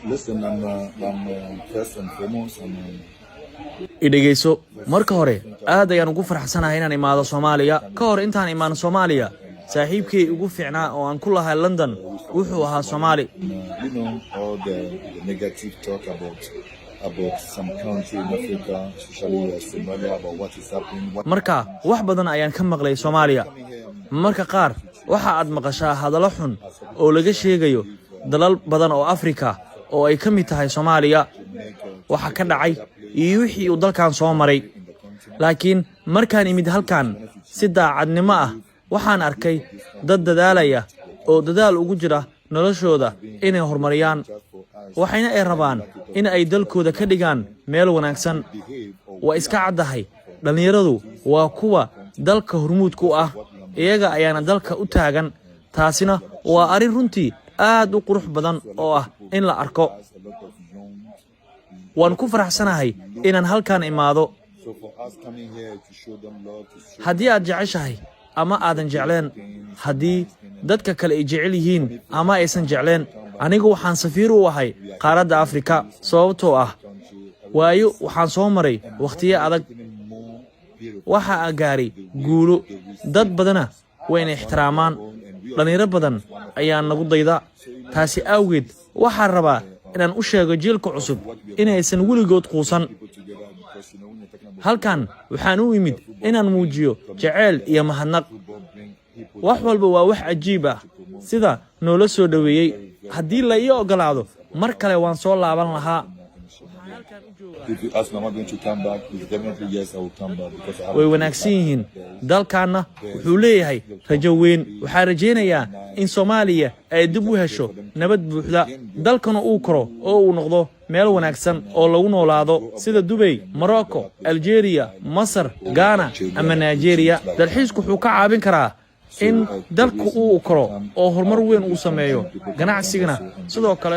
Listen, I'm first and foremost, idhageyso marka hore aad ayaan ugu faraxsanahay inaan imaado Soomaaliya ka hor intaan imaan Soomaaliya saaxiibkay ugu fiicnaa oo aan ku lahay London wuxuu ahaa Soomaali all the negative talk about some country in Africa, especially Somalia, about what is happening. marka wax badan ayaan ka maqlay Soomaaliya marka qaar waxa aad maqashaa hadallo xun oo laga sheegayo dalal badan oo Afrika oo ay ka mid tahay Soomaaliya waxa ka dhacay iyo wixii uu dalkan soo maray laakiin markaan imid halkan si daacadnimo ah waxaan arkay dad dadaalaya oo dadaal ugu jira noloshooda inay horumariyaan waxayna ay rabaan in ay dalkooda ka dhigaan meel wanaagsan waa iska caddahay dhalinyaradu waa kuwa dalka hormuudku ah iyaga ayaana dalka u taagan taasina waa arrin runtii aad u qurux badan oo ah in la arko waan ku faraxsanahay inaan halkan imaado haddii aad jeceshahay ama aadan jecleen haddii dadka kale ay jecel yihiin ama aysan jecleen anigu waxaan safiir u ahay qaaradda Afrika sababtoo ah waayo waxaan soo maray waqtiyo adag waxa aan gaaray guulo dad badana wayna ixtiraamaan dhalinyaro badan ayaa nagu dayda taasi awgeed waxaan rabaa inaan u sheego jiilka cusub inaysan weligood quusan halkan waxaan u imid inaan muujiyo jacayl iyo mahadnaq wax walba waa wax cajiib ah sida noola soo dhaweeyay haddii la ii ogolaado mar kale waan soo laaban lahaa If you ask me, am I going to come back? It's definitely yes, I will come back because I have way wanaagsan yihiin dalkaana wuxuu leeyahay rajo weyn waxaa rajaynayaa in Soomaaliya ay dib u hesho nabad buuxda dalkana uu koro oo uu noqdo meel wanaagsan oo lagu noolaado sida Dubai, Morocco, Algeria, Masar, Ghana ama Nigeria dalxiisku wuxuu ka caawin karaa in dalku uu koro oo horumar weyn uu sameeyo ganacsigana sidoo kale